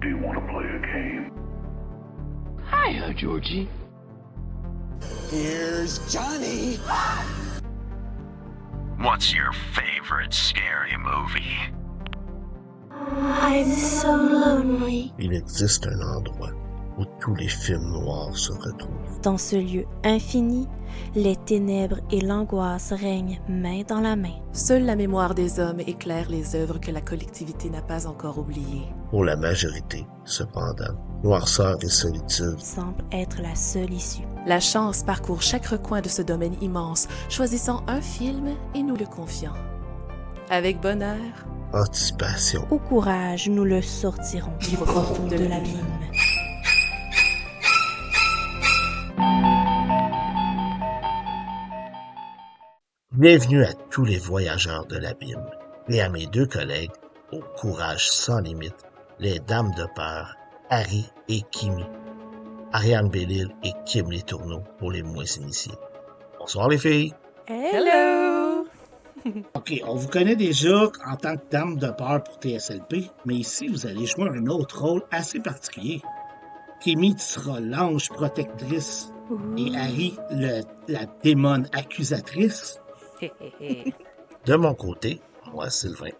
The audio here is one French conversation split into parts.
Do you want to play a game? Hiya, Georgie. Here's Johnny. What's your favorite scary movie? I'm so lonely. Il existe un endroit où tous les films noirs se retrouvent. Dans ce lieu infini, les ténèbres et l'angoisse règnent main dans la main. Seule la mémoire des hommes éclaire les œuvres que la collectivité n'a pas encore oubliées. Pour la majorité, cependant, noirceur et solitude Semble être la seule issue. La chance parcourt chaque recoin de ce domaine immense, choisissant un film et nous le confiant. Avec bonheur, anticipation. Au courage, nous le sortirons du profond de l'abîme. Bienvenue à tous les voyageurs de l'abîme et à mes deux collègues au courage sans limite, les dames de peur, Harry et Kimi, Ariane Bellil et Kim Les Tourneaux pour les moins initiés. Bonsoir les filles! hello! OK, on vous connaît déjà en tant que dame de peur pour TSLP, mais ici, vous allez jouer un autre rôle assez particulier. Kimi, tu seras l'ange protectrice et Harry, la démone accusatrice. De mon côté, moi Sylvain,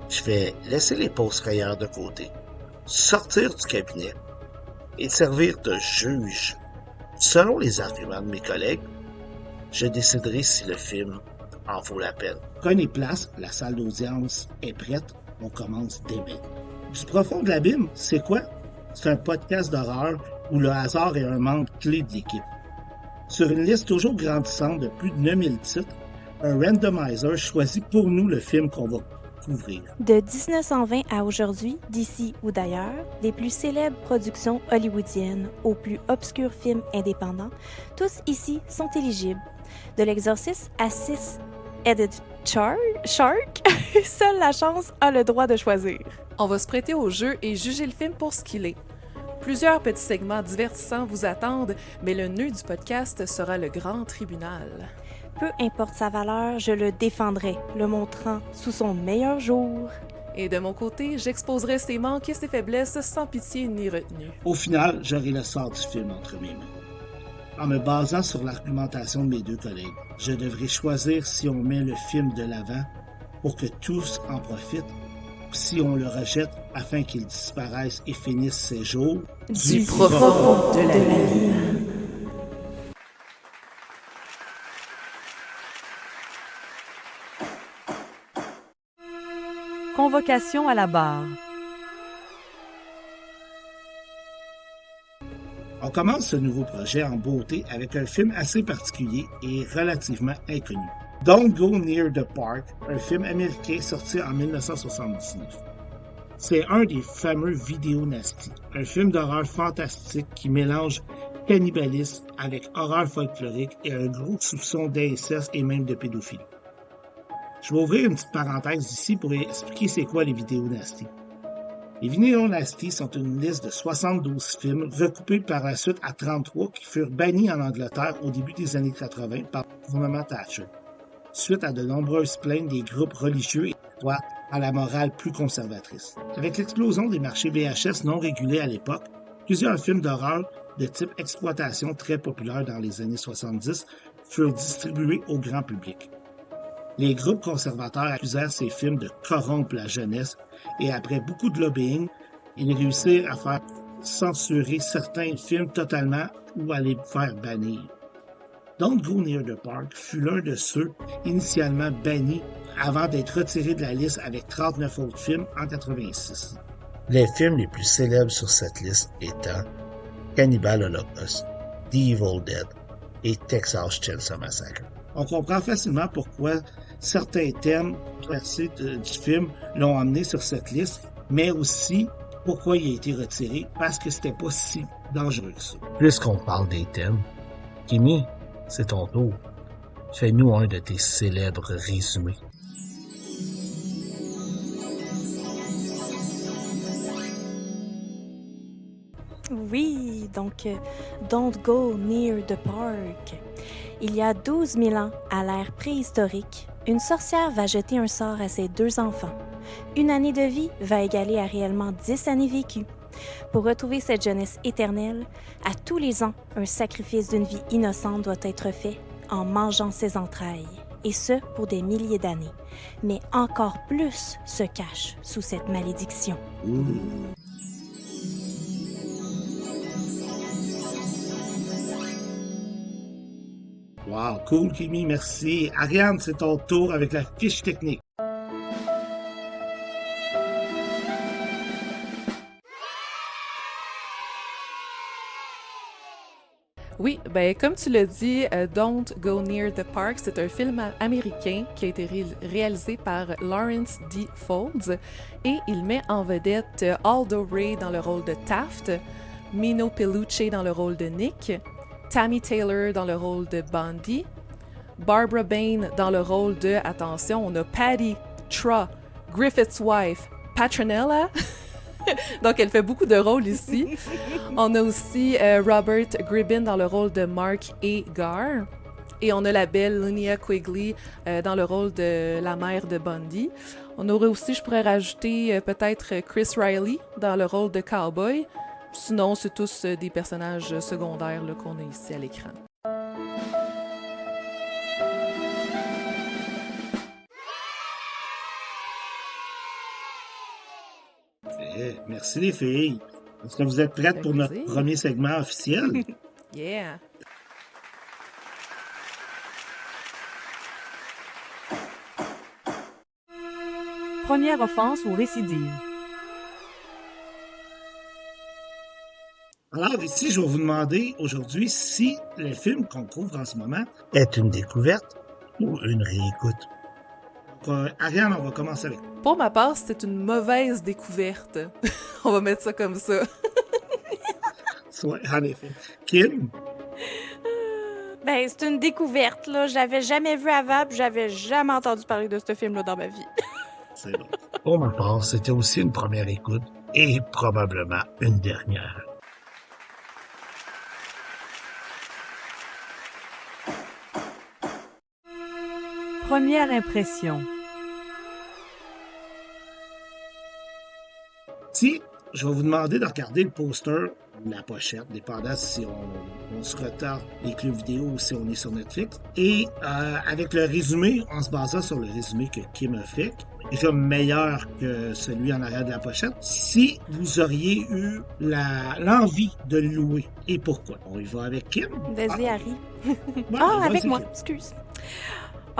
je vais laisser les pauses frayeurs de côté, sortir du cabinet et servir de juge. Selon les arguments de mes collègues, je déciderai si le film en vaut la peine. Prenez place, la salle d'audience est prête, on commence dès maintenant. Du profond de l'abîme, c'est quoi? C'est un podcast d'horreur où le hasard est un membre clé de l'équipe. Sur une liste toujours grandissante de plus de 9000 titres, un randomizer choisit pour nous le film qu'on va couvrir. De 1920 à aujourd'hui, d'ici ou d'ailleurs, des plus célèbres productions hollywoodiennes aux plus obscurs films indépendants, tous ici sont éligibles. De l'Exorciste à 6-Headed Shark, seule la chance a le droit de choisir. On va se prêter au jeu et juger le film pour ce qu'il est. Plusieurs petits segments divertissants vous attendent, mais le nœud du podcast sera le grand tribunal. Peu importe sa valeur, je le défendrai, le montrant sous son meilleur jour. Et de mon côté, j'exposerai ses manques et ses faiblesses sans pitié ni retenue. Au final, j'aurai le sort du film entre mes mains. En me basant sur l'argumentation de mes deux collègues, je devrais choisir si on met le film de l'avant pour que tous en profitent, ou si on le rejette afin qu'il disparaisse et finisse ses jours Du profond de l'abîme. Convocation à la barre. On commence ce nouveau projet en beauté avec un film assez particulier et relativement inconnu. Don't Go Near the Park, un film américain sorti en 1979. C'est un des fameux vidéos nasty, un film d'horreur fantastique qui mélange cannibalisme avec horreur folklorique et un gros soupçon d'inceste et même de pédophilie. Je vais ouvrir une petite parenthèse ici pour expliquer c'est quoi les vidéos nasty. Les vidéos nasty sont une liste de 72 films recoupés par la suite à 33 qui furent bannis en Angleterre au début des années 80 par le gouvernement Thatcher, suite à de nombreuses plaintes des groupes religieux et droits à la morale plus conservatrice. Avec l'explosion des marchés VHS non régulés à l'époque, plusieurs films d'horreur de type exploitation très populaires dans les années 70 furent distribués au grand public. Les groupes conservateurs accusèrent ces films de corrompre la jeunesse et après beaucoup de lobbying, ils réussirent à faire censurer certains films totalement ou à les faire bannir. Don't Go Near the Park fut l'un de ceux initialement bannis avant d'être retiré de la liste avec 39 autres films en 86. Les films les plus célèbres sur cette liste étant Cannibal Holocaust, The Evil Dead et Texas Chainsaw Massacre. On comprend facilement pourquoi certains thèmes classés du film l'ont emmené sur cette liste, mais aussi pourquoi il a été retiré, parce que c'était pas si dangereux que ça. Puisqu'on parle des thèmes, Kimi, c'est ton tour. Fais-nous un de tes célèbres résumés. Oui, donc Don't Go Near the Park. Il y a 12 000 ans, à l'ère préhistorique, une sorcière va jeter un sort à ses deux enfants. Une année de vie va égaler à réellement 10 années vécues. Pour retrouver cette jeunesse éternelle, à tous les ans, un sacrifice d'une vie innocente doit être fait en mangeant ses entrailles, et ce pour des milliers d'années. Mais encore plus se cache sous cette malédiction. Wow, cool, Kimi, merci. Ariane, c'est ton tour avec la fiche technique. Oui, ben comme tu l'as dit, Don't Go Near the Park, c'est un film américain qui a été réalisé par Lawrence D. Folds et il met en vedette Aldo Ray dans le rôle de Taft, Mino Pellucci dans le rôle de Nick, Tammy Taylor dans le rôle de Bundy, Barbara Bain dans le rôle de, attention, on a Patty Tra, Griffith's wife, Patronella. Donc, elle fait beaucoup de rôles ici. On a aussi Robert Gribbin dans le rôle de Mark Agar. Et on a la belle Linnea Quigley dans le rôle de la mère de Bundy. On aurait aussi, je pourrais rajouter peut-être Chris Riley dans le rôle de Cowboy. Sinon, c'est tous des personnages secondaires là, qu'on a ici à l'écran. Merci les filles. Est-ce que vous êtes prêtes pour notre premier segment officiel? Yeah! Première offense ou récidive. Alors ici, je vais vous demander aujourd'hui si le film qu'on couvre en ce moment Est une découverte ou une réécoute? Ariane, on va commencer avec. Pour ma part, c'était une mauvaise découverte. On va mettre ça comme ça. Ouais, en effet. Kim? Ben, c'est une découverte, là. J'avais jamais vu avant, puis j'avais jamais entendu parler de ce film-là dans ma vie. C'est bon. Pour ma part, c'était aussi une première écoute et probablement une dernière. Première impression. Si je vais vous demander de regarder le poster ou la pochette, dépendant si on se retarde les clubs vidéo ou si on est sur Netflix. Et avec le résumé, en se basant sur le résumé que Kim a fait, déjà meilleur que celui en arrière de la pochette, si vous auriez eu l'envie de le louer. Et pourquoi? On y va avec Kim? Vas-y, Harry. Ouais, Avec vas-y, moi, Kim. excuse.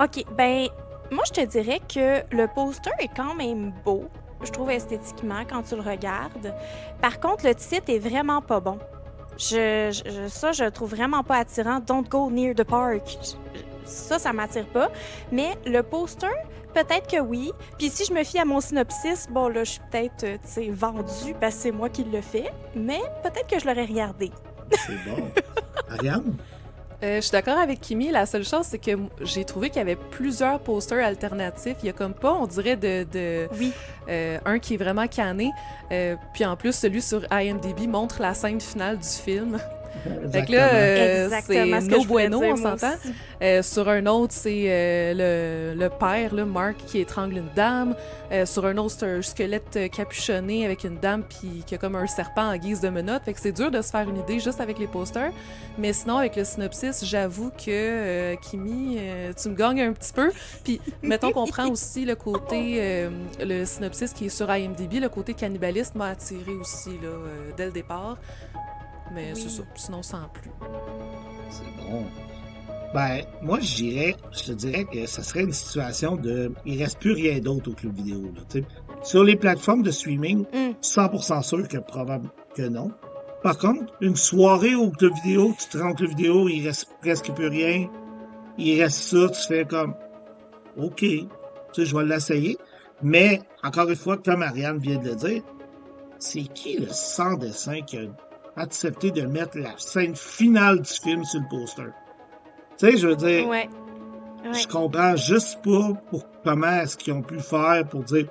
OK, ben, moi, je te dirais que le poster est quand même beau. Je trouve esthétiquement quand tu le regardes. Par contre, le titre est vraiment pas bon. Ça, je le trouve vraiment pas attirant. Don't go near the park. Ça m'attire pas. Mais le poster, peut-être que oui. Puis si je me fie à mon synopsis, bon là, je suis peut-être, vendue parce que c'est moi qui le fais. Mais peut-être que je l'aurais regardé. C'est bon. Ariane? Je suis d'accord avec Kimi. La seule chose, c'est que j'ai trouvé qu'il y avait plusieurs posters alternatifs. Il y a comme pas, on dirait, Oui. un qui est vraiment canné. Puis en plus, celui sur IMDb montre la scène finale du film. Fait que là, Exactement c'est ce que no je voulais bueno, dire, on moi s'entend. aussi. Sur un autre, c'est le père, là, Mark, qui étrangle une dame. Sur un autre, c'est un squelette capuchonné avec une dame puis qui a comme un serpent en guise de menotte. Fait que c'est dur de se faire une idée juste avec les posters. Mais sinon, avec le synopsis, j'avoue que, Kimi, tu me gagnes un petit peu. Puis, mettons qu'on prend aussi le côté, le synopsis qui est sur IMDb, le côté cannibaliste m'a attiré aussi, là, dès le départ. Mais Oui. c'est ça, sinon sans plus. C'est bon. Ben, moi, je te dirais que ça serait une situation de. Il reste plus rien d'autre au club vidéo. Là, tu sais. Sur les plateformes de streaming, 100% sûr que probable que non. Par contre, une soirée au club vidéo, tu te rends au club vidéo, il reste presque plus rien. Il reste ça, tu fais comme. OK, tu sais, je vais l'essayer. Mais, encore une fois, comme Ariane vient de le dire, c'est qui le sans-dessin qui a accepté de mettre la scène finale du film sur le poster? Tu sais, je veux dire, Ouais. je comprends juste pas pour comment est-ce qu'ils ont pu le faire pour dire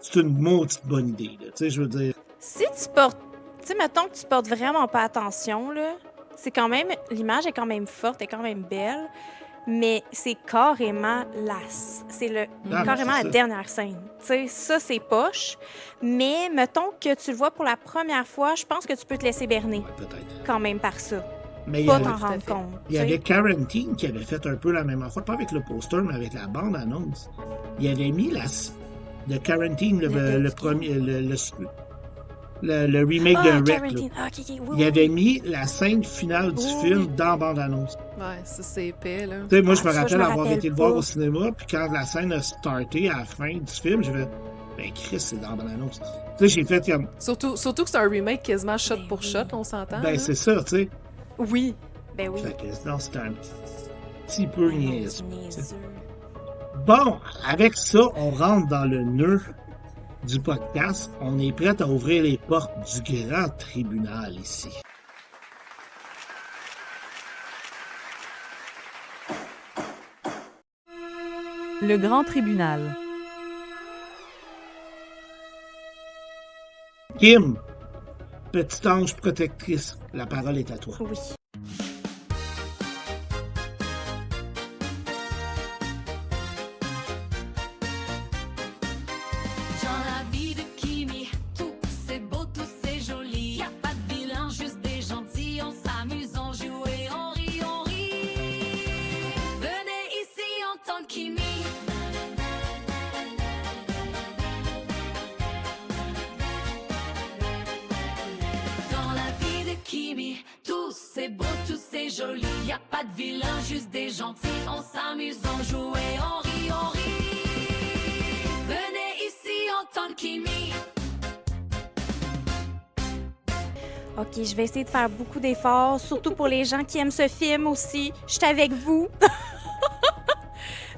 c'est une maudite bonne idée. Là. Tu sais, je veux dire, Si tu portes, tu sais, mettons que tu portes vraiment pas attention, là, c'est quand même, l'image est quand même forte, est quand même belle, mais c'est carrément carrément c'est la ça. dernière scène. Tu sais, ça, c'est poche. Mais mettons que tu le vois pour la première fois, je pense que tu peux te laisser berner Ouais, peut-être. quand même par ça. Mais il y Pas avait, t'en tout à rendre fait. compte. il y tu sais. avait Quarantine qui avait fait un peu la même affaire, pas avec le poster, mais avec la bande-annonce. Il avait mis de Quarantine, le premier, le remake de Rec. Là. Quarantine. Ah, ok, oui, Il oui, avait oui. mis la scène finale du Oui, film oui. dans la bande-annonce. Ouais, ça c'est épais, là. Tu sais, moi, je Ah, me ça, je rappelle me avoir rappelle été le voir pas. au cinéma, puis quand la scène a starté à la fin du film, j'ai fait, ben Chris, c'est dans la bande-annonce. Tu sais, j'ai fait comme, Surtout que c'est un remake quasiment shot pour oui. shot, on s'entend. ben là. c'est ça, tu sais. Oui. Ben oui. Fait que non, c'était un petit peu Ben non, niaiseux. c'est tu sais. niaiseux. Bon, avec ça, on rentre dans le nœud du podcast. On est prêt à ouvrir les portes du grand tribunal ici. Le grand tribunal. Kim, petite ange protectrice, la parole est à toi. Oui. Dans la vie de Kimi, tout c'est beau, tout c'est joli. Y a pas de vilain, juste des gentils. On s'amuse, on joue et on rit, on rit. Venez ici entendre Kimi. Dans la vie de Kimi, tout c'est beau, tout c'est joli. Y a pas de vilain, juste des gentils. On s'amuse, on joue et on rit, on rit. Venez ici entendre Kimi. OK, je vais essayer de faire beaucoup d'efforts, surtout pour les gens qui aiment ce film aussi. Je suis avec vous.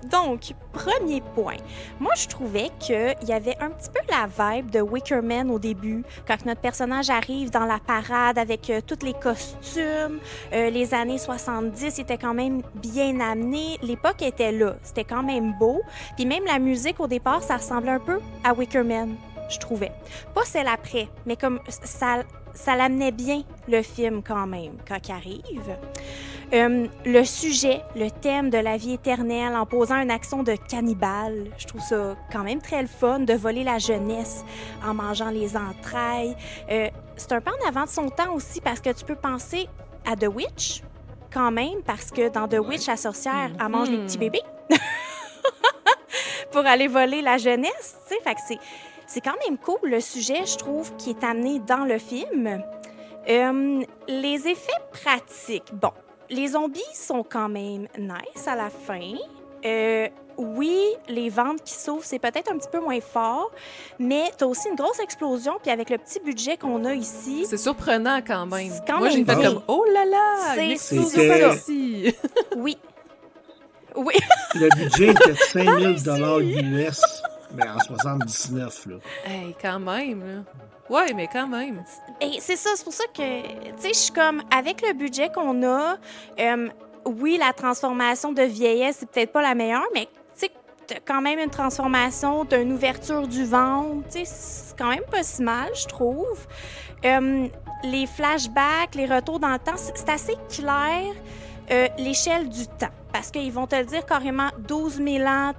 Donc, premier point. Moi, je trouvais qu'il y avait un petit peu la vibe de Wicker Man au début, quand notre personnage arrive dans la parade avec tous les costumes. Les années 70 étaient quand même bien amenées. L'époque était là. C'était quand même beau. Puis même la musique, au départ, ça ressemblait un peu à Wicker Man, je trouvais. Pas celle après, mais comme ça l'amenait bien, le film, quand même, quand il arrive. Le sujet, le thème de la vie éternelle en posant une action de cannibale, je trouve ça quand même très le fun de voler la jeunesse en mangeant les entrailles. C'est un peu en avant de son temps aussi parce que tu peux penser à The Witch quand même parce que dans The Witch, la sorcière, elle mange les petits bébés pour aller voler la jeunesse, tu sais. Fait que c'est quand même cool le sujet, je trouve, qui est amené dans le film. Les effets pratiques, bon. Les zombies sont quand même nice à la fin. Oui, les ventes qui s'ouvrent, c'est peut-être un petit peu moins fort, mais t'as aussi une grosse explosion, puis avec le petit budget qu'on a ici... C'est surprenant quand même. C'est quand Moi, j'ai même fait bien. comme, oh là là, C'est une explosion super. ici. Oui. Oui. Le budget était de 5 000 $ US, mais en 79, là. Hey, quand même, là. Ouais, mais quand même. Et c'est ça, c'est pour ça que, tu sais, je suis comme, avec le budget qu'on a, oui, la transformation de vieillesse, c'est peut-être pas la meilleure, mais tu sais, t'as quand même une transformation, t'as une ouverture du ventre, tu sais, c'est quand même pas si mal, je trouve. Les flashbacks, les retours dans le temps, c'est assez clair. L'échelle du temps, parce qu'ils vont te le dire carrément 12 000 ans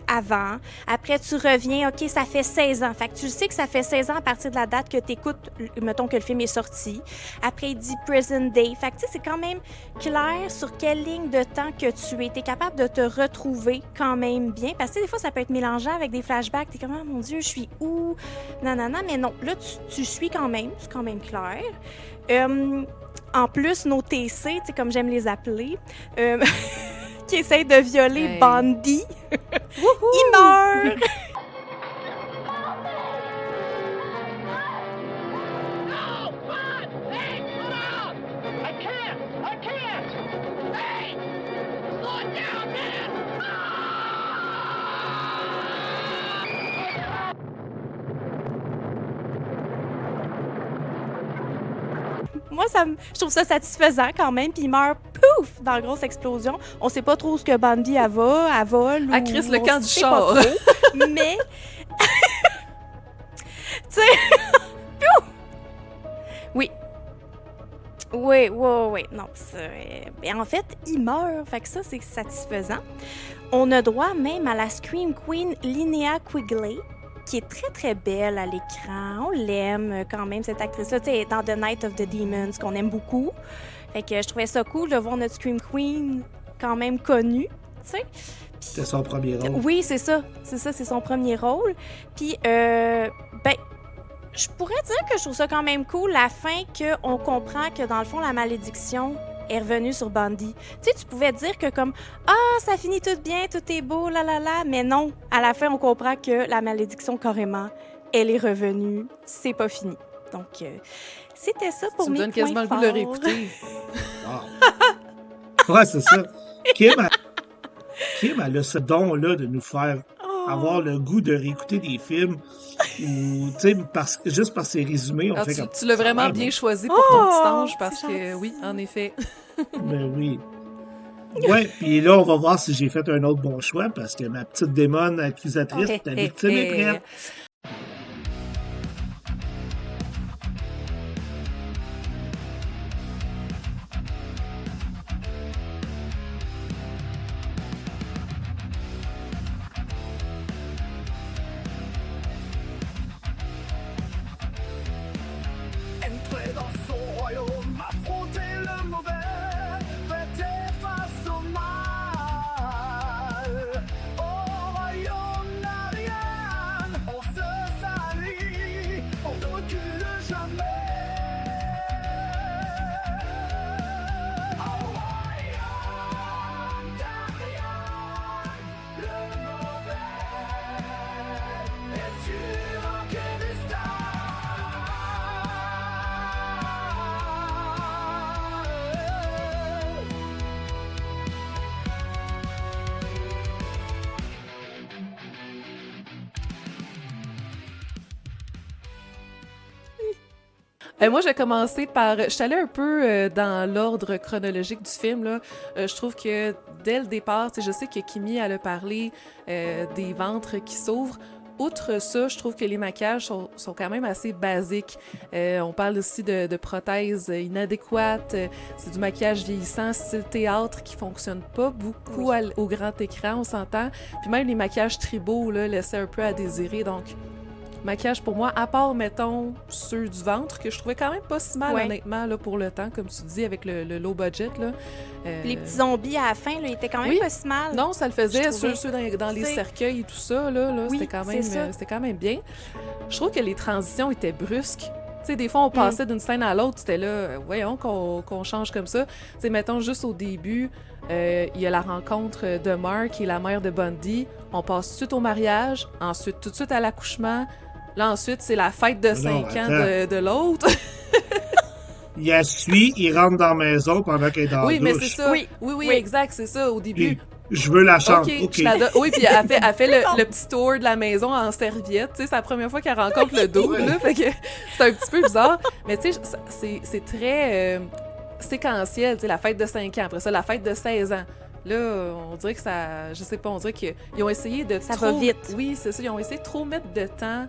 avant. Après, tu reviens, OK, ça fait 16 ans. Fait que tu sais que ça fait 16 ans à partir de la date que tu écoutes, mettons que le film est sorti. Après, il dit present day. Fait que tu sais, c'est quand même clair sur quelle ligne de temps que tu es. Tu es capable de te retrouver quand même bien. Parce que des fois, ça peut être mélangeant avec des flashbacks. Tu es comme, oh, mon Dieu, je suis où? Nanana. Mais non, là, tu suis quand même. C'est quand même clair. En plus, nos TC, tu sais, comme j'aime les appeler, qui essayent de violer Hey. Bundy, il meurt! Moi, je trouve ça satisfaisant quand même. Puis il meurt, pouf, dans la grosse explosion. On sait pas trop ce que Bundy elle vole. À ou Chris, le on camp du sait char. pas trop. Mais, tu sais, pouf! Oui. Oui, oui, oui. Non, ben, en fait, il meurt. Fait que ça, c'est satisfaisant. On a droit même à la Scream Queen Linnea Quigley, qui est très, très belle à l'écran. On l'aime quand même, cette actrice-là. Tu sais, dans The Night of the Demons, qu'on aime beaucoup. Fait que je trouvais ça cool de voir notre Scream Queen quand même connue, tu sais. C'était son premier rôle. Oui, c'est ça. C'est ça, c'est son premier rôle. Puis, ben, je pourrais dire que je trouve ça quand même cool, la fin, qu'on comprend que, dans le fond, la malédiction est revenue sur Bundy. Tu sais, tu pouvais dire que comme « Ah, ça finit tout bien, tout est beau, là, là, là », mais non, à la fin, on comprend que la malédiction, carrément, elle est revenue. C'est pas fini. Donc, c'était ça pour mes points Tu me donnes quasiment le goût de le réécouter. Ouais, c'est ça. Kim, elle a ce don-là de nous faire avoir le goût de réécouter des films ou, tu sais, juste par ses résumés, on fait comme... Tu l'as vraiment bien choisi pour ton petit ange parce que, oui, en effet. Ben oui. Ouais, puis là, on va voir si j'ai fait un autre bon choix parce que ma petite démon accusatrice, ta victime est prête. Entrer dans son royaume, affronter le mauvais, fêter face au mal. Au royaume d'Ariane, on se salit, on ne recule jamais. Au royaume d'Ariane, le mauvais est sur un piédestal. Moi, je vais commencer par... Je suis allée un peu dans l'ordre chronologique du film, là. Je trouve que dès le départ, je sais que Kimi, elle a parlé des ventres qui s'ouvrent. Outre ça, je trouve que les maquillages sont quand même assez basiques. On parle aussi de prothèses inadéquates. C'est du maquillage vieillissant, style théâtre, qui fonctionne pas beaucoup au grand écran, on s'entend. Puis même les maquillages tribaux là, laissaient un peu à désirer. Donc, maquillage pour moi, à part, mettons, ceux du ventre, que je trouvais quand même pas si mal, honnêtement, là, pour le temps, comme tu dis, avec le low budget. Là. Les petits zombies à la fin, là, ils étaient quand même pas si mal. Non, ça le faisait, ceux dans les cercueils et tout ça, là, oui, c'était quand même bien. Je trouve que les transitions étaient brusques. Tu sais, des fois, on passait d'une scène à l'autre, c'était là, voyons qu'on change comme ça. Tu sais, mettons, juste au début, il y a la rencontre de Mark et la mère de Bundy. On passe tout de suite au mariage, ensuite tout de suite à l'accouchement. Là, ensuite, c'est la fête de 5 ans de l'autre. Il la suit, il rentre dans la maison pendant qu'elle est dans la douche. Oui, mais c'est ça. Oui, exact, c'est ça, au début. Puis, je veux la chambre. OK. Oui, puis elle fait le petit tour de la maison en serviette. Tu sais, c'est la première fois qu'elle rencontre le double, là, fait que c'est un petit peu bizarre. Mais tu sais, c'est très séquentiel, tu sais, la fête de 5 ans. Après ça, la fête de 16 ans. Là, on dirait que ça... Je sais pas, on dirait qu'ils ont essayé de ça va vite. Oui, c'est ça. Ils ont essayé de trop mettre de temps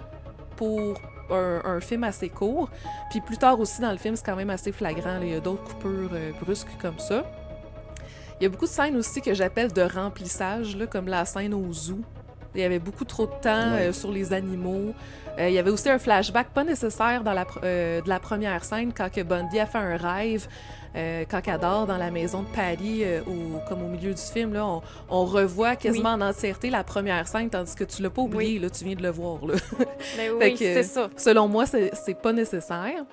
pour un film assez court. Puis plus tard aussi dans le film, c'est quand même assez flagrant. Là. Il y a d'autres coupures brusques comme ça. Il y a beaucoup de scènes aussi que j'appelle de remplissage, là, comme la scène au zoo. Il y avait beaucoup trop de temps sur les animaux. Il y avait aussi un flashback pas nécessaire dans de la première scène quand que Bundy a fait un rêve. Quand elle dort dans la maison de Patty, comme au milieu du film, là, on revoit quasiment en entièreté la première scène, tandis que tu l'as pas oublié, là, tu viens de le voir. Là. Mais oui, c'est ça. Selon moi, c'est pas nécessaire.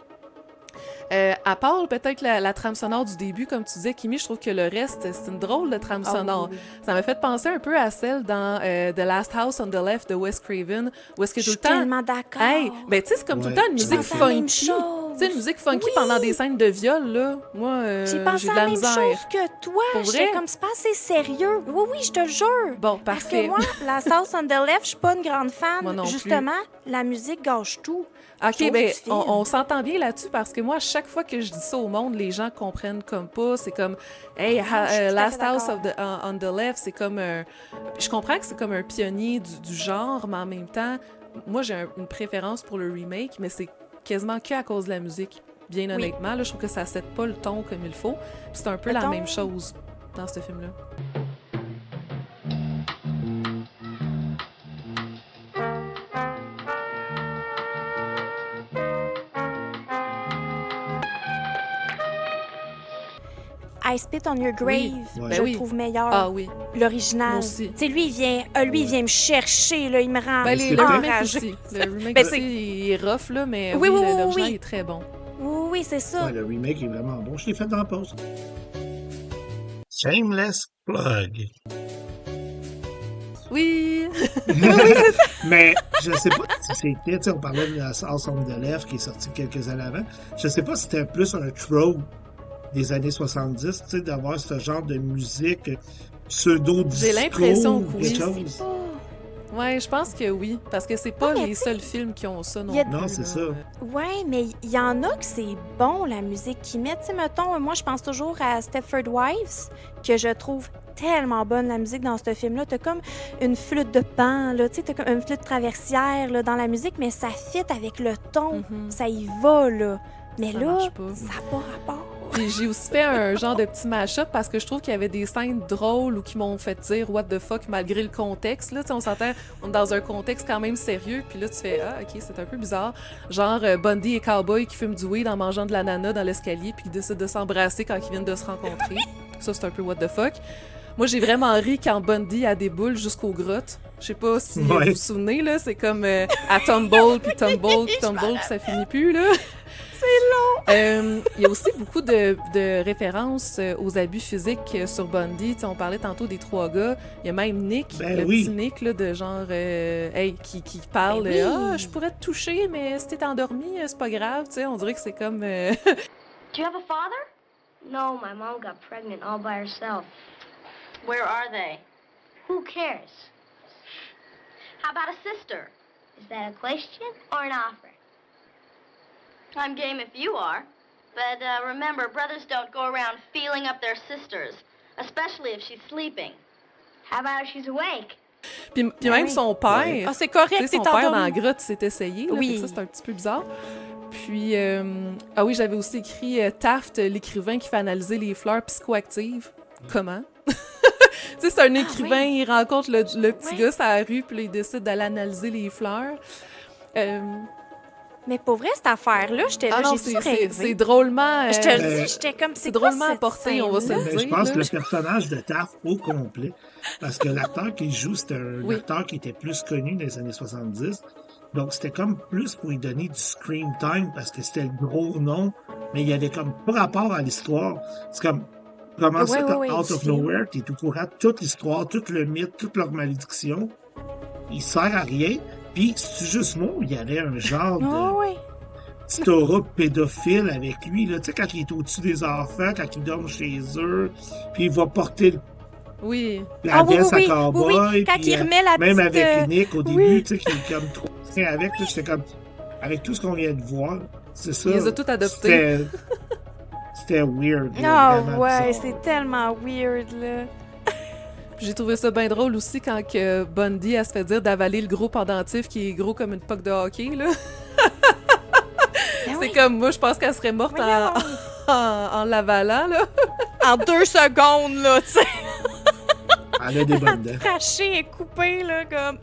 À part peut-être la trame sonore du début, comme tu disais, Kimi, je trouve que le reste, c'est une drôle de trame sonore. Oui. Ça m'a fait penser un peu à celle dans The Last House on the Left de Wes Craven, où est-ce que tout le temps... Je suis tellement d'accord. Hey, ben tu sais, c'est comme tout le temps une musique funky. Tu sais, une musique funky pendant des scènes de viol, là. Moi, j'ai de la misère. J'ai pensé à la même chose que toi. J'étais comme, c'est pas assez sérieux. Oui, je te le jure. Bon, parce que moi, Last House on the Left, je suis pas une grande fan. Moi non justement, la musique gâche tout. OK, ben on s'entend bien là-dessus parce que moi, chaque fois que je dis ça au monde, les gens comprennent comme pas. C'est comme, hey, Last House on the Left, c'est comme un... Je comprends que c'est comme un pionnier du genre, mais en même temps, moi, j'ai une préférence pour le remake, mais c'est quasiment que à cause de la musique. bien Oui. honnêtement. Là, je trouve que ça set pas le ton comme il faut. Puis c'est un peu Le la ton- même chose dans ce film-là. I Spit on Your Grave, Oui. Ouais. je Ben le oui. trouve meilleur. Ah oui. L'original. Moi aussi. Tu sais, lui, il vient me chercher, là, il me rend Ben, c'est le vrai. remake enragée. aussi. Le remake Ben, aussi, il est rough, là, mais Oui, oui, oui, oui, l'original oui. est très bon. Oui, c'est ça. Ouais, le remake est vraiment bon. Je l'ai fait dans la pause. Shameless plug. Oui! Mais je sais pas si c'était, tu sais, on parlait de la House on the Left qui est sortie quelques années avant. Je sais pas si c'était plus un trope des années 70, tu sais, d'avoir ce genre de musique pseudo-disco. J'ai l'impression que ou oui. quelque Je chose. sais pas. Ouais, je pense que oui, parce que c'est pas Non, mais les tu sais, seuls films qui ont ça non y a- plus. Non, c'est là. ça. Ouais, mais il y en a que c'est bon, la musique qu'ils mettent. Tu sais, mettons, moi, je pense toujours à Stepford Wives, que je trouve tellement bonne, la musique dans ce film-là. T'as comme une flûte de pan, là, tu sais, t'as comme une flûte traversière, là, dans la musique, mais ça fit avec le ton. Mhm. Ça y va, là. Mais Ça là, marche pas. ça n'a pas rapport. Puis j'ai aussi fait un genre de petit mash-up parce que je trouve qu'il y avait des scènes drôles ou qui m'ont fait dire what the fuck malgré le contexte. Là, tu sais, on s'entend, on est dans un contexte quand même sérieux, puis là tu fais ah ok c'est un peu bizarre. Genre Bundy et Cowboy qui fument du weed en mangeant de l'ananas dans l'escalier puis qui décident de s'embrasser quand ils viennent de se rencontrer. Ça c'est un peu what the fuck. Moi j'ai vraiment ri quand Bundy a des boules jusqu'aux grottes. Je sais pas si Ouais. vous vous souvenez là, c'est comme à Tumble puis Tumble puis Tumble puis ça finit plus là. Il y a aussi beaucoup de références aux abus physiques sur Bundy. Tu sais, on parlait tantôt des 3 gars. Il y a même Nick, Ben le oui. petit Nick, là, de genre, hey, qui parle, Ben oui. ah, je pourrais te toucher, mais si t'es endormi, c'est pas grave. Tu sais, on dirait que c'est comme. Do you have a father? No, my mom got pregnant all by herself. Where are they? Who cares? How about a sister? Is that a question or an offer? I'm game if you are. But remember, brothers don't go around feeling up their sisters, especially if she's sleeping. How about if she's awake? Puis même oui. son père. Ouais. Ah, c'est Tu correct, sais, t'es son père dans la endormi. grotte s'est essayé. Là, Oui. fait que ça, c'est un petit peu bizarre. Puis, ah oui, j'avais aussi écrit Taft, l'écrivain qui fait analyser les fleurs psychoactives. Comment? Tu sais, c'est un écrivain, oui. il rencontre le petit Oui. gars sur la rue, puis là, il décide d'aller analyser les fleurs. Mais pour vrai, cette affaire-là, j'étais là, Ah non, j'ai-tu c'est rêvé? drôlement... Je te le dis, j'étais comme, c'est quoi drôlement cette apporté, on va se scène-là? le Ben, je dire, pense là. que le personnage de Taft au complet, parce que l'acteur qu'il joue, c'était un Oui. acteur qui était plus connu dans les années 70. Donc, c'était comme plus pour lui donner du screen time parce que c'était le gros nom, mais il y avait comme pas rapport à l'histoire. C'est comme, comment ça, Ouais, comme ouais, Out du of film. Nowhere, t'es au courant de toute l'histoire, tout le mythe, toute leur malédiction. Il sert à rien. Puis, c'est juste moi où il y avait un genre de Ah oui. petit aura pédophile avec lui, là. Tu sais, quand il est au-dessus des enfants, quand il dort chez eux, puis il va porter Oui. la Ah oui, veste oui, à oui, cowboy. oui, quand puis, il remet la même petite, avec Nick au début, oui. tu sais, qui est comme trop fin avec, là, j'étais comme, avec tout ce qu'on vient de voir, c'est ça. Il les a tous adoptés. C'était weird. là, Ah vraiment ouais, bizarre. c'est tellement weird, là. Puis j'ai trouvé ça bien drôle aussi quand que Bundy, elle se fait dire d'avaler le gros pendentif qui est gros comme une puck de hockey, là. Ben C'est oui. comme, moi, je pense qu'elle serait morte Voyons. en l'avalant, là. En 2 secondes, là, tu sais. Elle a des bonnes dents. Craché et coupé, là, comme...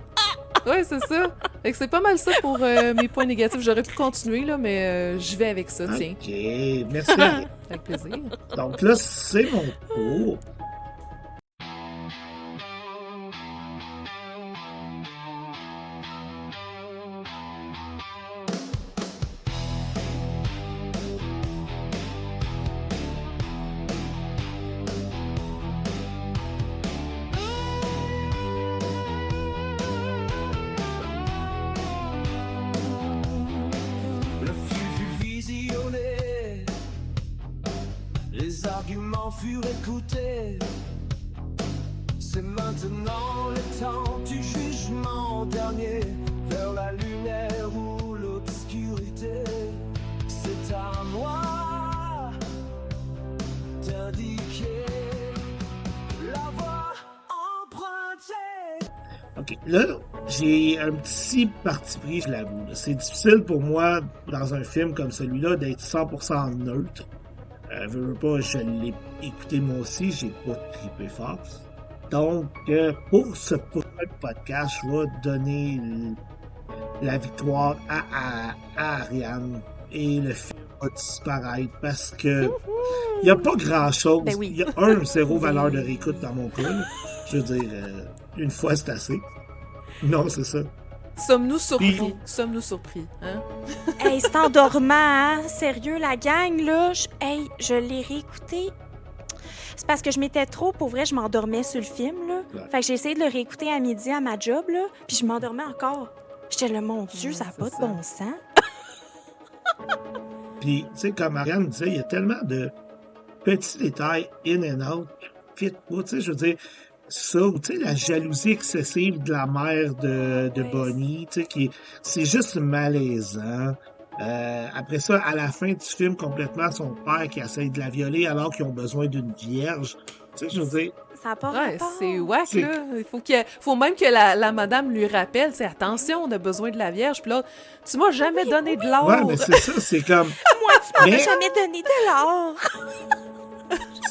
Ouais, c'est ça. Fait que c'est pas mal ça pour mes points négatifs. J'aurais pu continuer, là, mais j'y vais avec ça, tiens. Ok, merci. Avec plaisir. Donc là, c'est mon tour. Le fut visionné, les arguments furent écoutés. C'est maintenant le temps du jugement dernier, vers la lumière ou l'obscurité. C'est à moi d'indiquer la voie empruntée. OK. Là, j'ai un petit parti pris, je l'avoue. C'est difficile pour moi, dans un film comme celui-là, d'être 100% neutre. Veux pas, je l'ai écouté moi aussi, j'ai pas trippé fort. Donc, pour ce prochain podcast, je vais donner la victoire à Ariane et le film va disparaître parce que il n'y a pas grand-chose. Ben oui. Il y a zéro valeur de réécoute dans mon cas. Là. Je veux dire, une fois, c'est assez. Non, c'est ça. Sommes-nous surpris? Puis- Sommes-nous surpris? Hein? Hey, c'est endormant, hein? Sérieux, la gang, là. Je l'ai réécouté. C'est parce que je m'étais trop, pour vrai, je m'endormais sur le film, là. Ouais. Fait que j'ai essayé de le réécouter à midi à ma job, là. Puis je m'endormais encore. J'étais là, mon Dieu, Ouais, ça n'a c'est pas de ça. bon sens. Puis, tu sais, comme Ariane disait, il y a tellement de petits détails in and out qui fit pas. Tu sais, je veux dire, ça, ou tu sais, la jalousie excessive de la mère de Ouais. Bonnie, tu sais, c'est juste malaisant. Après ça, à la fin du film, complètement, son père qui essaye de la violer alors qu'ils ont besoin d'une vierge. Tu sais, je veux dire, Ça n'a pas Ouais, rapport. c'est wack, C'est- là. Faut même que la madame lui rappelle, c'est attention, on a besoin de la Vierge. Puis là, tu m'as jamais donné de l'or. ouais, mais c'est ça, c'est comme, Moi, tu m'avais Mais- jamais donné de l'or.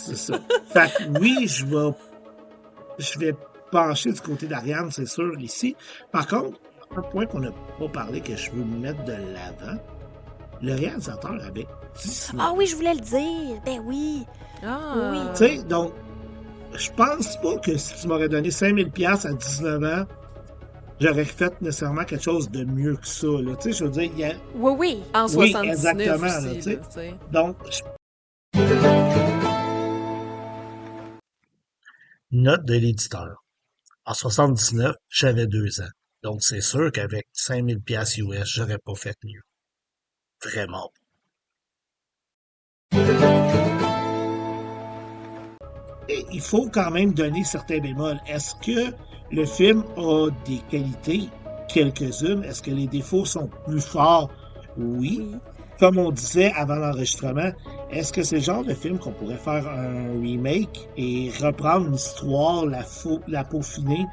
c'est ça. Fait que oui, je vais pencher du côté d'Ariane, c'est sûr, ici. Par contre, un point qu'on n'a pas parlé, que je veux mettre de l'avant, le réalisateur avait 19 Ah oui, je voulais le dire. Ben oui. Ah. Oui. Tu sais, donc, je pense pas que si tu m'aurais donné 5000 $ à 19 ans, j'aurais fait nécessairement quelque chose de mieux que ça. Là. Tu sais, je veux dire, il y a... Oui, oui. En Oui, 79 exactement, là, aussi, tu sais. là, tu sais. Donc, Note de l'éditeur. En 79, j'avais 2 ans. Donc, c'est sûr qu'avec 5000 $ US, j'aurais pas fait mieux. Vraiment. Et il faut quand même donner certains bémols. Est-ce que le film a des qualités? Quelques-unes. Est-ce que les défauts sont plus forts? Oui. Oui. Comme on disait avant l'enregistrement, est-ce que c'est le genre de film qu'on pourrait faire un remake et reprendre une histoire, la peaufiner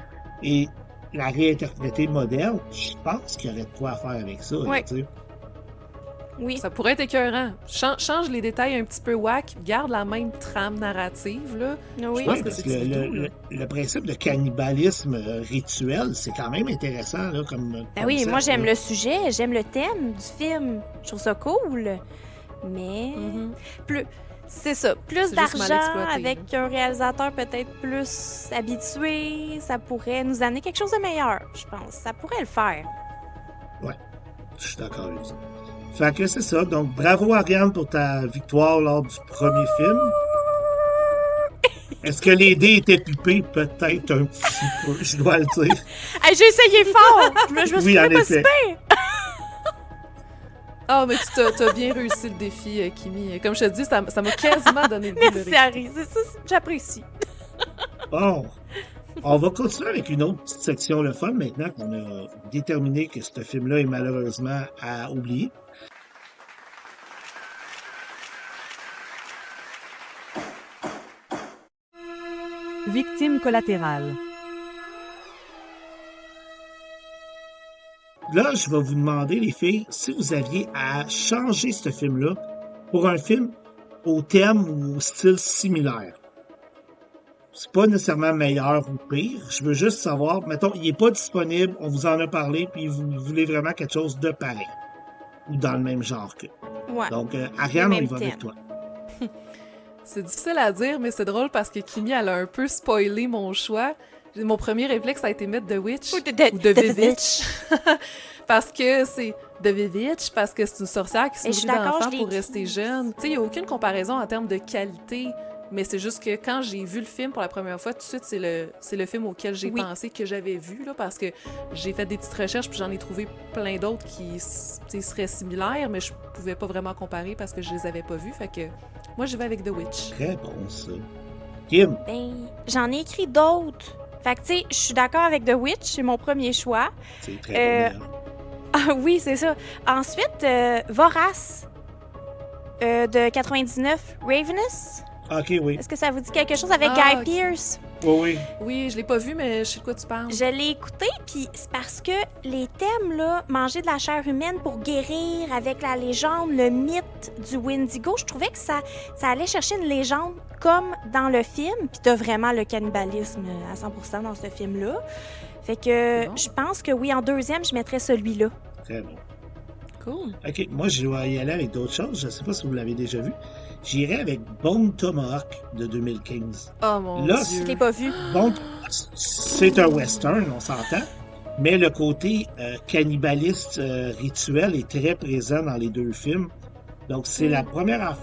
et la réinterpréter moderne? Je pense qu'il y aurait de quoi à faire avec ça. là, Ouais. tu sais. Oui. Ça pourrait être écœurant. Change les détails un petit peu whack, garde la même trame narrative, là. Oui. pense Oui, que parce c'est que du tout, là. le principe de cannibalisme rituel, c'est quand même intéressant là, comme Ben oui, concept, moi j'aime là. le sujet, j'aime le thème du film. Je trouve ça cool. Mais Mhm. plus c'est ça, plus C'est juste mal d'argent exploité, avec un réalisateur peut-être plus habitué, ça pourrait nous amener quelque chose de meilleur, je pense. Ça pourrait le faire. Je suis d'accord avec ça. Fait que c'est ça. Donc, bravo Ariane pour ta victoire lors du premier film. Est-ce que les dés étaient pipés? Peut-être un petit peu, je dois le dire. Hey, j'ai essayé fort! Je me suis Oui, en fait pas effet. si pire. Ah, mais t'as bien réussi le défi, Kimi. Comme je te dis, ça m'a quasiment donné le goût de le Merci réécouter. Harry, c'est ça, j'apprécie. Bon. On va continuer avec une autre petite section le fun maintenant qu'on a déterminé que ce film-là est malheureusement à oublier. Victime collatérale. Là, je vais vous demander, les filles, si vous aviez à changer ce film-là pour un film au thème ou au style similaire. C'est pas nécessairement meilleur ou pire. Je veux juste savoir, mettons, il n'est pas disponible, on vous en a parlé, puis vous voulez vraiment quelque chose de pareil. Ou dans le même genre que. Ouais. Donc, Ariane, on y même va avec thème. toi. C'est difficile à dire, mais c'est drôle parce que Kimi, elle a un peu spoilé mon choix. Mon premier réflexe a été mettre The Witch Ou de ou The The Vivitch. Parce que c'est The Vivitch, parce que c'est une sorcière qui se Et je suis nourrit d'accord, d'enfants je l'ai pour écrit. rester jeune. Tu sais, il n'y a aucune comparaison en termes de qualité, mais c'est juste que quand j'ai vu le film pour la première fois, tout de suite, c'est le film auquel j'ai Oui. pensé que j'avais vu, là, parce que j'ai fait des petites recherches puis j'en ai trouvé plein d'autres qui tu sais, seraient similaires, mais je pouvais pas vraiment comparer parce que je les avais pas vus. Fait que moi, je vais avec The Witch. Très bon, ça. Kim, Ben, j'en ai écrit d'autres. Fait que, tu sais, je suis d'accord avec The Witch, c'est mon premier choix. c'est très bon. Ah oui, c'est ça. Ensuite, Vorace de 99, Ravenous. Ok, oui. Est-ce que ça vous dit quelque chose avec Ah, Guy ok. Pearce? Oui. Oui, je l'ai pas vu, mais je sais de quoi tu parles. Je l'ai écouté, puis c'est parce que les thèmes, là, manger de la chair humaine pour guérir avec la légende, le mythe du Wendigo, je trouvais que ça allait chercher une légende comme dans le film, puis t'as vraiment le cannibalisme à 100% dans ce film-là. Fait que Bon. je pense que oui, en deuxième, je mettrais celui-là. Très bon. Cool. Ok, moi, je vais y aller avec d'autres choses. Je sais pas si vous l'avez déjà vu. J'irai avec Bone Tomahawk de 2015. Oh mon Là, Je Dieu. l'ai pas vu. Bone c'est un western, on s'entend. Mais le côté cannibaliste rituel est très présent dans les deux films. Donc, c'est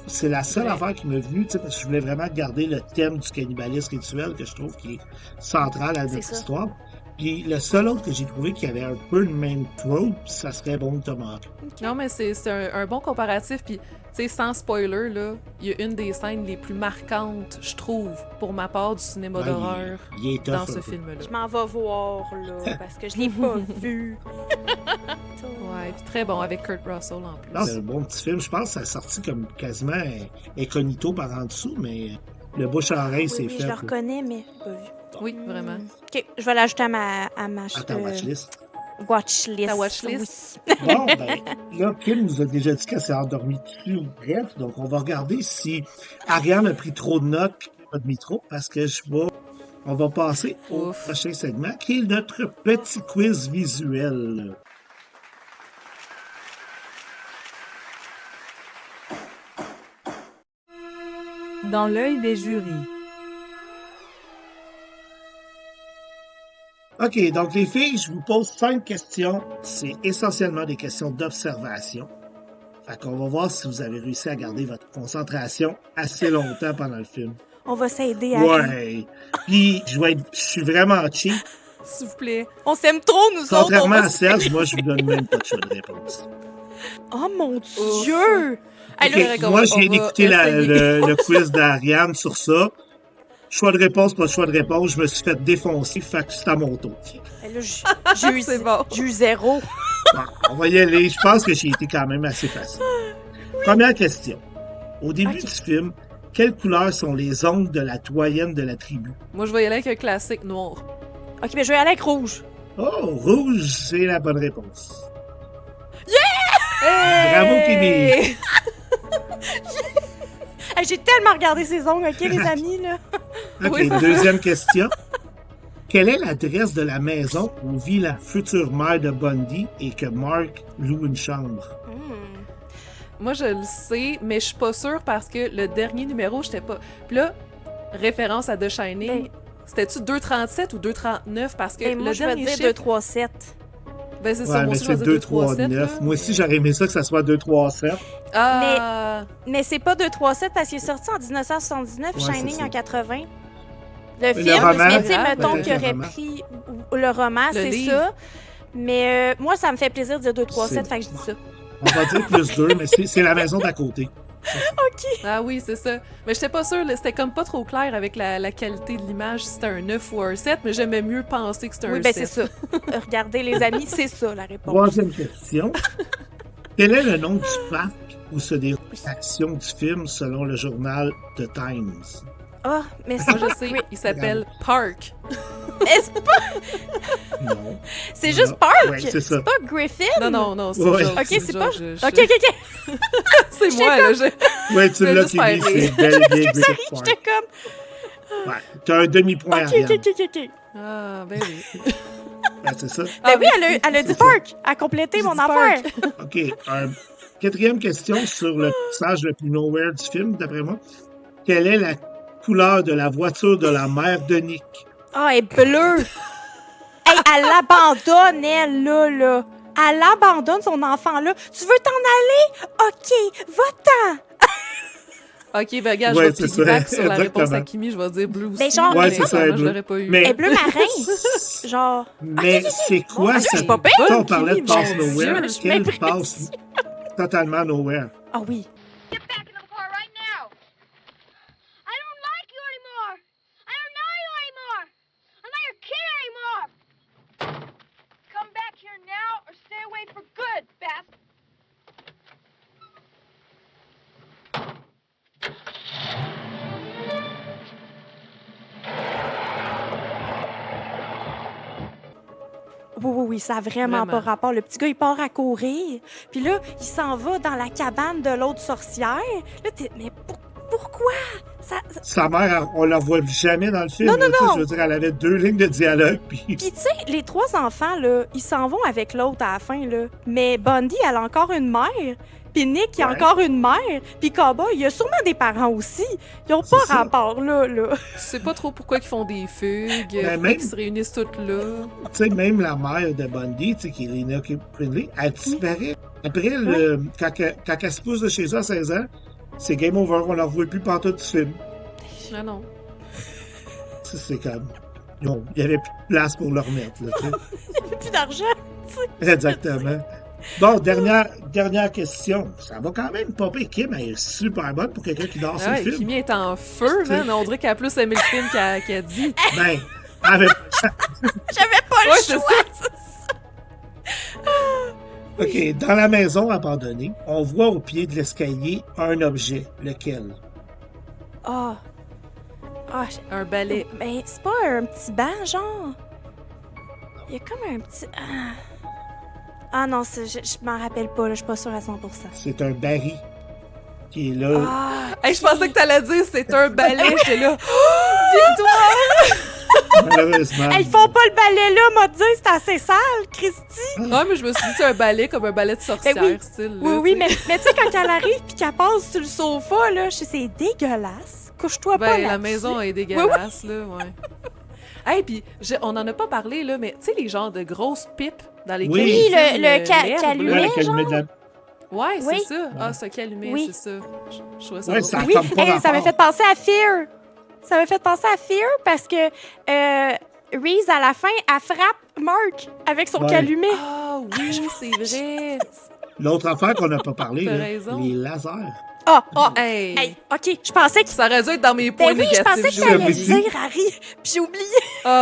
c'est la seule Ouais. affaire qui m'est venue, tu sais, parce que je voulais vraiment garder le thème du cannibalisme rituel que je trouve qui est central à C'est notre ça. histoire. Puis le seul autre que j'ai trouvé qui avait un peu le même trope, ça serait Bone Tomahawk. Non, mais c'est un bon comparatif. Puis, tu sais, sans spoiler, là, il y a une des scènes les plus marquantes, je trouve, pour ma part, du cinéma Ouais, d'horreur il est tough dans un ce peu. film-là. Je m'en vais voir, là, parce que je l'ai pas vu. Ouais, puis très bon, avec Kurt Russell en plus. C'est un bon petit film. Je pense que ça a sorti comme quasiment incognito par en dessous, mais le bouche à oreille, Oui, c'est oui, fait. je le là. reconnais, mais pas vu. Oui, vraiment. OK, je vais l'ajouter à ma À ta watchlist. watchlist. Ta watchlist. Bon, ben, là, Kim nous a déjà dit qu'elle s'est endormie dessus. Bref, donc on va regarder si Ariane a pris trop de notes et pas de micro, parce que on va passer au Ouf. prochain segment, qui est notre petit quiz visuel. Dans l'œil des jurys. OK, donc les filles, je vous pose 5 questions. C'est essentiellement des questions d'observation. Fait qu'on va voir si vous avez réussi à garder votre concentration assez longtemps pendant le film. On va s'aider à Ouais. Puis, je suis vraiment cheap. S'il vous plaît. On s'aime trop, nous autres. Contrairement on va à Serge, moi, je vous donne même pas de choix de réponse. Oh mon Ouf. Dieu! Hey, OK, là, correct, moi, on je viens va d'écouter essayer. le quiz d'Ariane sur ça. Choix de réponse, pas de choix de réponse. Je me suis fait défoncer, fait que c'est à mon tour. hey, là, j'ai eu C'est bon. j'ai eu 0. Bon, on va y aller. Je pense que j'ai été quand même assez facile. Première question. Au début du film, quelles couleurs sont les ongles de la doyenne de la tribu? Moi, je vais y aller avec un classique noir. OK, mais je vais aller avec rouge. Oh, rouge, c'est la bonne réponse. Hey! Bravo, Kimi. Hey, j'ai tellement regardé ses ongles, OK, les amis, là? OK, Oui, ça- deuxième question. Quelle est l'adresse de la maison où vit la future mère de Bundy et que Mark loue une chambre? Moi, je le sais, mais je suis pas sûre parce que le dernier numéro, j'étais pas. Puis là, référence à The Shining, Ben- c'était-tu 237 ou 239? Parce que Ben, moi, le je vais dernier dire chiffre... 237. Ben, c'est ça, Ouais, moi mais aussi, je vais c'est dire 2-3-9. 237. Moi aussi, j'aurais aimé ça que ça soit 2-3-7. Ah! Mais c'est pas 237 parce qu'il est sorti en 1979, Ouais, Shining c'est ça. en 80. Le Le film, roman, mais tu sais, peut-être mettons le qu'il aurait roman. pris le roman, Le c'est livre. ça. Mais moi, ça me fait plaisir de dire 237, C'est- fait que je dis ça. On va dire plus 2, mais c'est la maison d'à côté. Ah oui, c'est ça. Mais j'étais pas sûre, là, c'était comme pas trop clair avec la qualité de l'image, si c'était un 9 ou un 7, mais j'aimais mieux penser que c'était un Oui, ben 7. c'est ça. Regardez, les amis, c'est ça la réponse. Troisième question. Quel est le nom du parc où se déroule l'action du film selon le journal The Times? Ah, mais c'est Moi, pas je sais, Gri- il s'appelle Park. mais Non. c'est Non. juste Park! Ouais, c'est ça. C'est pas Griffin! Non, c'est Ouais. George, Ok, c'est pas. George, Ok. C'est J'étais moi, là. Ouais, tu Mais l'as, juste faire Kimi, c'est rire. bel et bien Griffith J'étais Park. comme. Ouais, t'as un demi-point, Ok, Ariane. ok. Ah, ben oui. Ouais, c'est ça. Ben Ah, oui, merci. elle a dit C'est ça. Park! Elle a complété J'ai mon dit affaire! Park. OK. Quatrième question sur le personnage le plus nowhere du film, d'après moi. Quelle est la couleur de la voiture de la mère de Nick? Ah, elle est bleue! Hey, elle l'abandonne, elle, là. Elle abandonne son enfant, là. Tu veux t'en aller? OK, va-t'en! Ok, ben regarde, Ouais, je vais c'est ça, piggyback sur la réponse exactement. à Kimi, je vais dire bleu aussi. Mais genre, Ouais, mais c'est ça, elle est moi, je bleue. l'aurais pas eu. Mais- Elle est bleu marin! Genre. Mais c'est quoi Bon, ça? c'est pas pire. Quand on parlait de Kimi, passe mon nowhere, Dieu, je quelle m'impressionne. passe totalement nowhere? Ah oui. Get back in the car right now. I don't like you anymore. I don't know you anymore. I'm not your kid anymore. Come back here now or stay away for good, bastard. oui, ça a vraiment pas rapport. Le petit gars, il part à courir, puis là, il s'en va dans la cabane de l'autre sorcière. Là, mais pourquoi? Sa mère, on la voit jamais dans le film. Non. Je veux dire, elle avait 2 lignes de dialogue. Puis tu sais, les 3 enfants, là, ils s'en vont avec l'autre à la fin, là. Mais Bundy, elle a encore une mère. Puis Nick, il a encore une mère. Puis Cowboy, il a sûrement des parents aussi. Ils ont pas rapport, là. Tu sais pas trop pourquoi ils font des fugues, même... ils se réunissent toutes là. Tu sais, même la mère de Bundy, tu sais, qui est Lena Brindley, elle disparaît. Après, quand elle se pousse de chez eux à 16 ans, c'est game over. On la revoit plus pantoute du film. Non. C'est comme... Non, il n'y avait plus de place pour le remettre. Là, il n'y avait plus d'argent. Exactement. Bon, dernière question. Ça va quand même popper. Kim, elle est super bonne pour quelqu'un qui dort sur le film. Kimi est en feu, man. On dirait qu'elle a plus aimé le film qu'elle a dit. Ben, avec... J'avais pas le choix. OK, dans la maison abandonnée, on voit au pied de l'escalier un objet. Lequel? Un balai. Ben, c'est pas un petit banc, genre? Il y a comme un petit... Ah non, je m'en rappelle pas, là, je suis pas sûre à 100%. C'est un baril qui est là. Je pensais que t'allais dire c'est un balai, j'étais là. Victoire! Malheureusement. Ils font pas le balai là, m'a dit, c'est assez sale, Christy. Non, mais je me suis dit c'est un balai comme un balai de sorcière, style. Là, oui, mais tu sais, quand elle arrive puis qu'elle passe sur le sofa, là, c'est dégueulasse. Couche-toi pas là. La maison est dégueulasse, là, ouais. Hey, puis on en a pas parlé, là, mais tu sais, les genres de grosses pipes dans lesquelles... Oui, le calumet, genre. Ouais, c'est ça. Ah, c'est un calumet, c'est ça. Je trouvais ça ça m'a fait penser à Fear. Ça m'a fait penser à Fear parce que Reese, à la fin, elle frappe Mark avec son calumet. Ah oui, c'est vrai. L'autre affaire qu'on n'a pas parlé, là, raison. les lasers. Hey, OK, je pensais que... Ça aurait dû être dans mes points négatifs. Je pensais que t'allais le dire, Harry, puis j'ai oublié.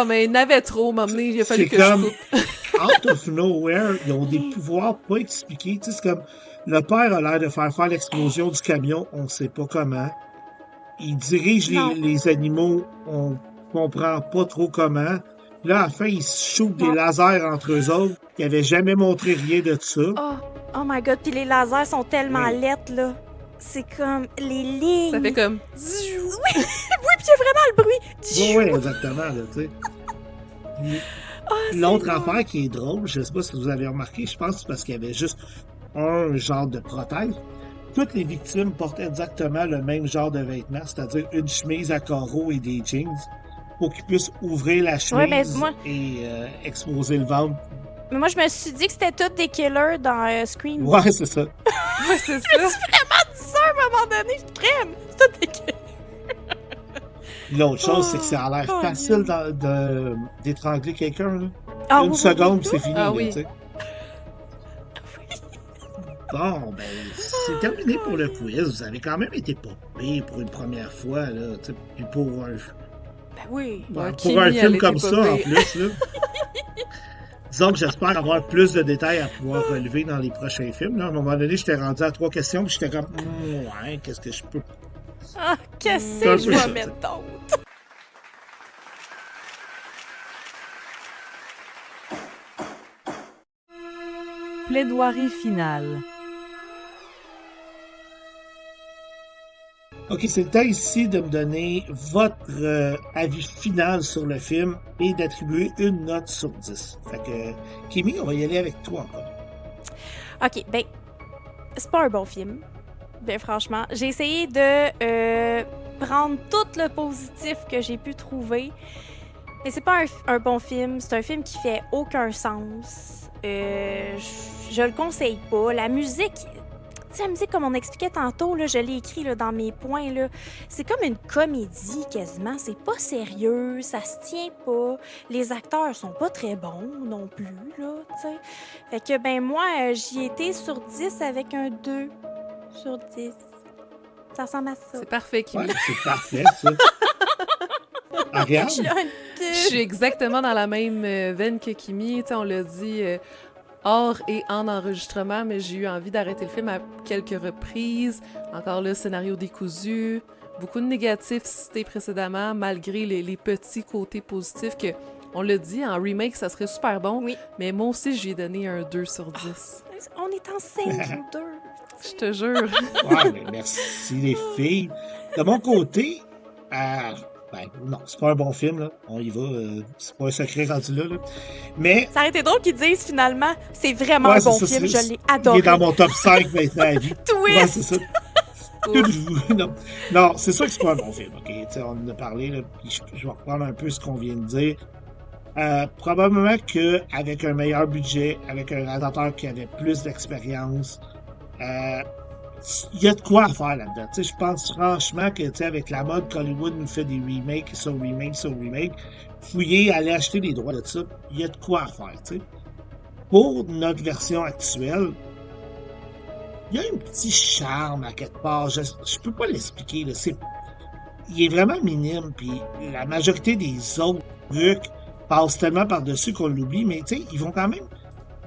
Mais il n'avait trop, m'amener, il a fallu que comme, je coupe. Out of nowhere, ils ont des pouvoirs pas expliqués. Tu sais, c'est comme, le père a l'air de faire l'explosion du camion, on sait pas comment. Il dirige les animaux, on comprend pas trop comment. Là, à la fin, ils se shootent des lasers entre eux autres. Ils avaient jamais montré rien de ça. Oh my God, puis les lasers sont tellement lettres, là. C'est comme les lignes. Ça fait comme... Oui, puis il y a vraiment le bruit. Oui, exactement, là, tu sais. L'autre affaire qui est drôle, je sais pas si vous avez remarqué, je pense que c'est parce qu'il y avait juste un genre de prothèse. Toutes les victimes portaient exactement le même genre de vêtements, c'est-à-dire une chemise à carreaux et des jeans, pour qu'ils puissent ouvrir la chemise et exposer le ventre. Mais moi, je me suis dit que c'était tous des killers dans Scream. Ouais, c'est ça. Ouais, c'est ça. Je me suis vraiment dit ça à un moment donné, je crème. C'est tous des killers. L'autre chose, c'est que ça a l'air facile d'étrangler quelqu'un. Une seconde, c'est fini. Là, tu sais. Bon, ben, c'est terminé pour le quiz. Vous avez quand même été popé pour une première fois, là. Puis pour un... pour un film comme ça, en plus, là. Disons que j'espère avoir plus de détails à pouvoir relever dans les prochains films. Là. À un moment donné, j'étais rendu à 3 questions, puis j'étais comme, ouais, qu'est-ce que je peux... qu'est-ce que je vais mettre d'autre? Plaidoirie finale. OK, c'est le temps ici de me donner votre avis final sur le film et d'attribuer une note sur 10. Fait que, Kimi, on va y aller avec toi encore. OK, ben, c'est pas un bon film. Ben, franchement, j'ai essayé de prendre tout le positif que j'ai pu trouver. Mais c'est pas un bon film. C'est un film qui fait aucun sens. Je le conseille pas. La musique... Tu sais, la musique, comme on expliquait tantôt, là, je l'ai écrit là, dans mes points, là, c'est comme une comédie quasiment. C'est pas sérieux, ça se tient pas. Les acteurs sont pas très bons non plus, là, tu sais. Fait que, ben moi, j'y étais sur 10 avec un 2 sur 10. Ça ressemble à ça. C'est parfait, Kimi. Ouais, c'est parfait, ça. Regarde. Je suis exactement dans la même veine que Kimi. Tu sais, on l'a dit... hors et en enregistrement, mais j'ai eu envie d'arrêter le film à quelques reprises. Encore là, scénario décousu, beaucoup de négatifs cités précédemment, malgré les petits côtés positifs que On l'a dit, en remake, ça serait super bon. Oui. Mais moi aussi, j'ai donné un 2 sur 10. On est enceinte, nous deux. Je te jure. Ouais, mais merci les filles. De mon côté, non, c'est pas un bon film, là. On y va, c'est pas un secret rendu là. Mais. Ça aurait été drôle qu'ils disent finalement, c'est vraiment Ouais, un bon c'est ça, film, c'est- je l'ai adoré. Il est dans mon top 5 maintenant à vie. Twist! Ouais, c'est ça. Non, c'est sûr que c'est pas un bon film, ok? Tu sais, on en a parlé, là, puis je vais reprendre un peu ce qu'on vient de dire. Probablement qu'avec un meilleur budget, avec un réalisateur qui avait plus d'expérience, il y a de quoi à faire là-dedans. Tu sais, je pense franchement que, tu sais, avec la mode qu'Hollywood nous fait des remakes sur remake, fouiller, aller acheter les droits de ça, il y a de quoi à faire, tu sais. Pour notre version actuelle, il y a un petit charme à quelque part. Je peux pas l'expliquer, là. Il est vraiment minime, puis la majorité des autres trucs passent tellement par-dessus qu'on l'oublie, mais tu sais, ils vont quand même.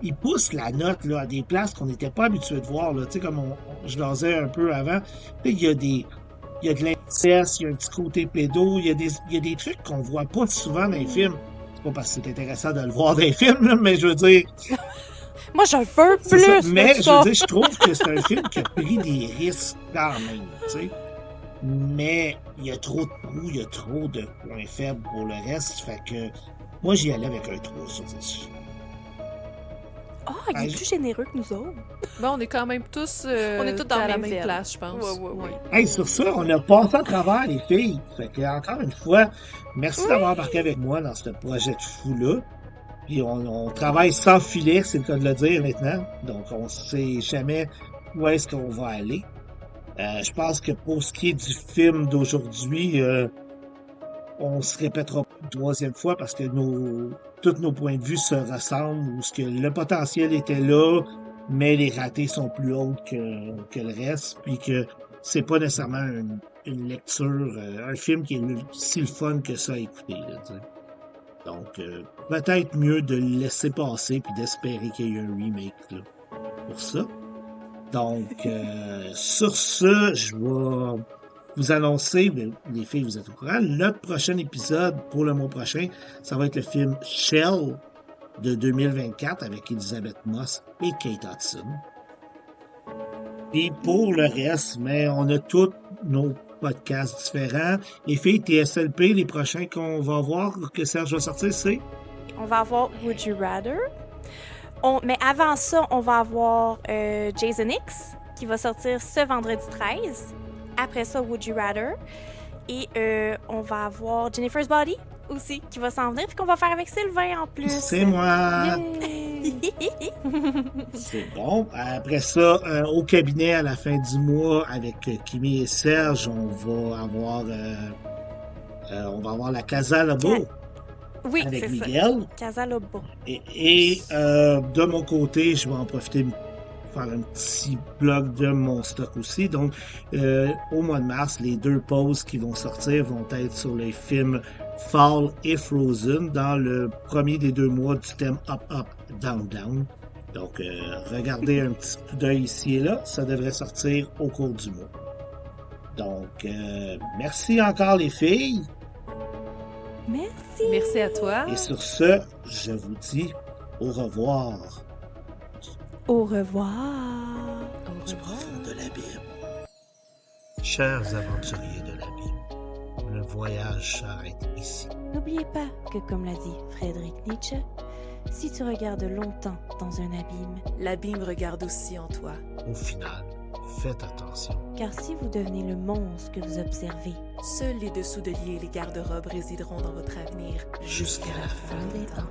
Ils poussent la note là, à des places qu'on n'était pas habitué de voir. Là. Tu sais, comme je leur disais un peu avant, il y a de l'inceste, il y a un petit côté pédo, il y a des trucs qu'on voit pas souvent dans les films. C'est pas parce que c'est intéressant de le voir dans les films, là, mais je veux dire. Moi, j'en veux C'est ça. plus! Mais de je ça. veux dire, je trouve que c'est un film qui a pris des risques quand même, tu sais. Mais il y a trop de coups, il y a trop de points faibles pour le reste. Fait que moi, j'y allais avec un 3 sur 10. Ah, il est plus généreux que nous autres. Bon, on est quand même tous, On est tous dans à la la même même veine. place, je pense. Ouais. Hey, sur ça, on a passé à travers les filles. Fait que, encore une fois, merci d'avoir embarqué avec moi dans ce projet de fou-là. Puis on travaille sans filet, c'est le cas de le dire maintenant. Donc, on sait jamais où est-ce qu'on va aller. Je pense que pour ce qui est du film d'aujourd'hui, on se répétera une troisième fois parce que tous nos points de vue se ressemblent, ou ce que le potentiel était là, mais les ratés sont plus hauts que le reste, puis que c'est pas nécessairement une lecture, un film qui est si le fun que ça à écouter. Là, t'sais. Donc, peut-être mieux de le laisser passer puis d'espérer qu'il y ait un remake là, pour ça. Donc, sur ce, je vais vous annoncer, mais les filles, vous êtes au courant, notre prochain épisode pour le mois prochain, ça va être le film Shell de 2024 avec Elisabeth Moss et Kate Hudson. Et pour le reste, mais on a tous nos podcasts différents. Les filles, TSLP, les prochains qu'on va voir, que Serge va sortir, c'est? On va avoir Would You Rather. Mais avant ça, on va avoir Jason X, qui va sortir ce vendredi 13. Après ça, Would You Rather. Et on va avoir Jennifer's Body aussi, qui va s'en venir, puis qu'on va faire avec Sylvain en plus. C'est moi! C'est bon. Après ça, au cabinet à la fin du mois, avec Kimi et Serge, on va avoir la Casa Lobo. Oui, avec c'est Miguel. ça. Casa Lobo. Et de mon côté, je vais en profiter pour faire un petit blog de mon stock aussi. Donc, au mois de mars, les 2 pauses qui vont sortir vont être sur les films Fall et Frozen dans le premier des 2 mois du thème Up, Up, Down, Down. Donc, regardez un petit coup d'œil ici et là. Ça devrait sortir au cours du mois. Donc, merci encore les filles. Merci. Merci à toi. Et sur ce, je vous dis au revoir. Au revoir. Du profond de l'abîme. Chers aventuriers de l'abîme, le voyage s'arrête ici. N'oubliez pas que, comme l'a dit Friedrich Nietzsche, si tu regardes longtemps dans un abîme, l'abîme regarde aussi en toi. Au final, faites attention. Car si vous devenez le monstre que vous observez, seuls les dessous de lit et les garde-robes résideront dans votre avenir jusqu'à la fin des temps.